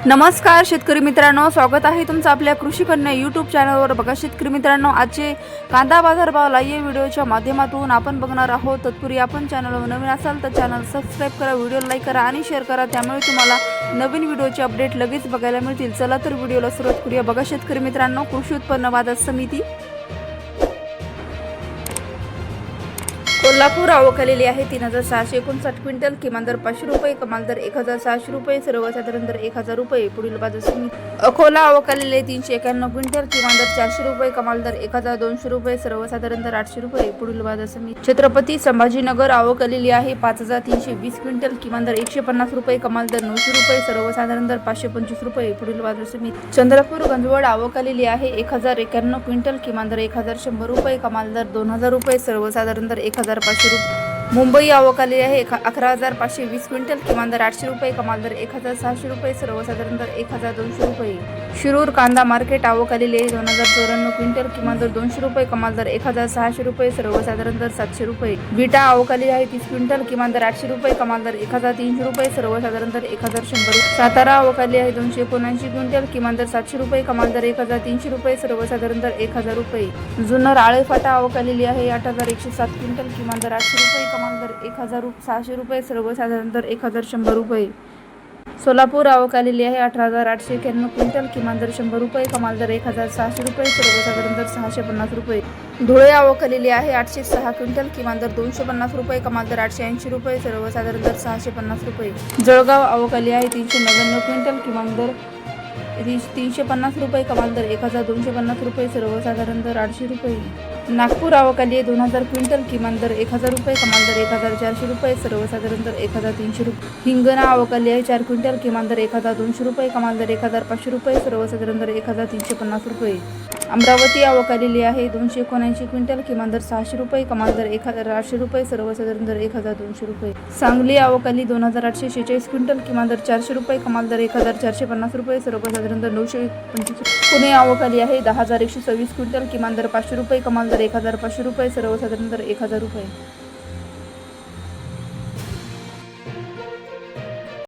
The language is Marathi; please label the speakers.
Speaker 1: नमस्कार शेतकरी मित्रांनो, स्वागत आहे तुमचं आपल्या कृषी कन्या यूट्यूब चॅनलवर। बघा शेतकरी मित्रांनो, आजचे कांदा बाजार भाव लाईव्ह व्हिडिओच्या माध्यमातून आपण बघणार आहोत। तत्पूर्वी आपण चॅनलवर नवीन असाल तर चॅनल सबस्क्राइब करा, व्हिडिओ लाईक करा आणि शेअर करा, त्यामुळे तुम्हाला नवीन व्हिडिओचे अपडेट लगेच बघायला मिळतील। चला तर व्हिडिओला सुरुवात करूया। बघा शेतकरी मित्रांनो, कृषी उत्पन्न बाजार समिती कोल्हापूर आवक आलेली आहे 3659 क्विंटल, किमान दर 500 रुपये, कमाल दर 1600 रुपये, सर्वसाधारण दर 1000 रुपये। पुढील बाजार समिती अकोला आवक आलेली आहे 391 क्विंटल, किमान दर 400 रुपये, कमाल दर 1200 रुपये, सर्वसाधारण दर 800 रुपये। पुढील बाजार समिती छत्रपती संभाजीनगर आवक आलेली आहे 5320 क्विंटल, किमान दर 150 रुपये, कमाल दर 900 रुपये, सर्वसाधारण दर 525 रुपये। पुढील बाजार समिती चंद्रपूर गंजवड आवक आलेली आहे 1091 क्विंटल, किमान दर 1100 रुपये, कमाल दर 2000 रुपये, सर्वसाधारण दर 1500 रुपये। मुंबई आवक आली आहे 11520 क्विंटल, किमान दर 800 रुपये, कमाल दर 1600 रुपये, सर्वसाधारण दर 1200 रुपये। शिरूर कांदा मार्केट आवक आलेली आहे 2094 क्विंटल, किमान दर 200 रुपये, कमाल दर 1600 रुपये, सर्वसाधारण दर 700 रुपये। विटा आवक आली आहे 30 क्विंटल, किमान दर 800 रुपये, कमाल दर 1300 रुपये, सर्वसाधारण दर 1100 रुपये। सातारा आवक आली आहे 279 क्विंटल, किमान दर 700 रुपये, कमाल दर 1300 रुपये, सर्वसाधारण दर 1000 रुपये। जुन्नर आळेफाटा आवक आलेली आहे 8107 क्विंटल, किमान दर 800 रुपये, कमाल दर 1600 रुपये, सर्वसाधारण दर 1100 रुपये। सोलापूर आवक आलेली आहे 18891 क्विंटल, किमान दर 100 रुपये, कमाल दर 1600 रुपये, सर्वसाधारण दर 650 रुपये। धुळे आवक आलेली आहे 806 क्विंटल, किमान दर 250 रुपये, कमाल दर 880 रुपये, सर्वसाधारण दर 650 रुपये। जळगाव आवक आली आहे 399 क्विंटल, किमान दर 350 रुपये, कमाल दर 1250 रुपये, सर्वसाधारण दर 800 रुपये। नागपूर आवक आली आहे 2000 क्विंटल, किमान दर 1000 रुपये, कमाल दर 1400 रुपये, सर्वसाधारण दर 1300 रुपये। हिंगणा आवक आली आहे 4 क्विंटल, किमान दर 1200 रुपये, कमाल दर 1500 रुपये, सर्वसाधारण दर 1350 रुपये। अमरावती आवक आलेली आहे 279 क्विंटल, किमान दर 600 रुपये, कमाल दर 1800 रुपये, सर्वसाधारण दर 1200 रुपये। सांगली आवक आली 2846 क्विंटल, किमान दर 400 रुपये, कमाल दर 1450 रुपये, सर्वसाधारण दर 925। पुणे आवक आली आहे 10126 क्विंटल, किमान दर 500 रुपये, कमाल दर 1500 रुपये, सर्वसाधारण दर 1000 रुपये।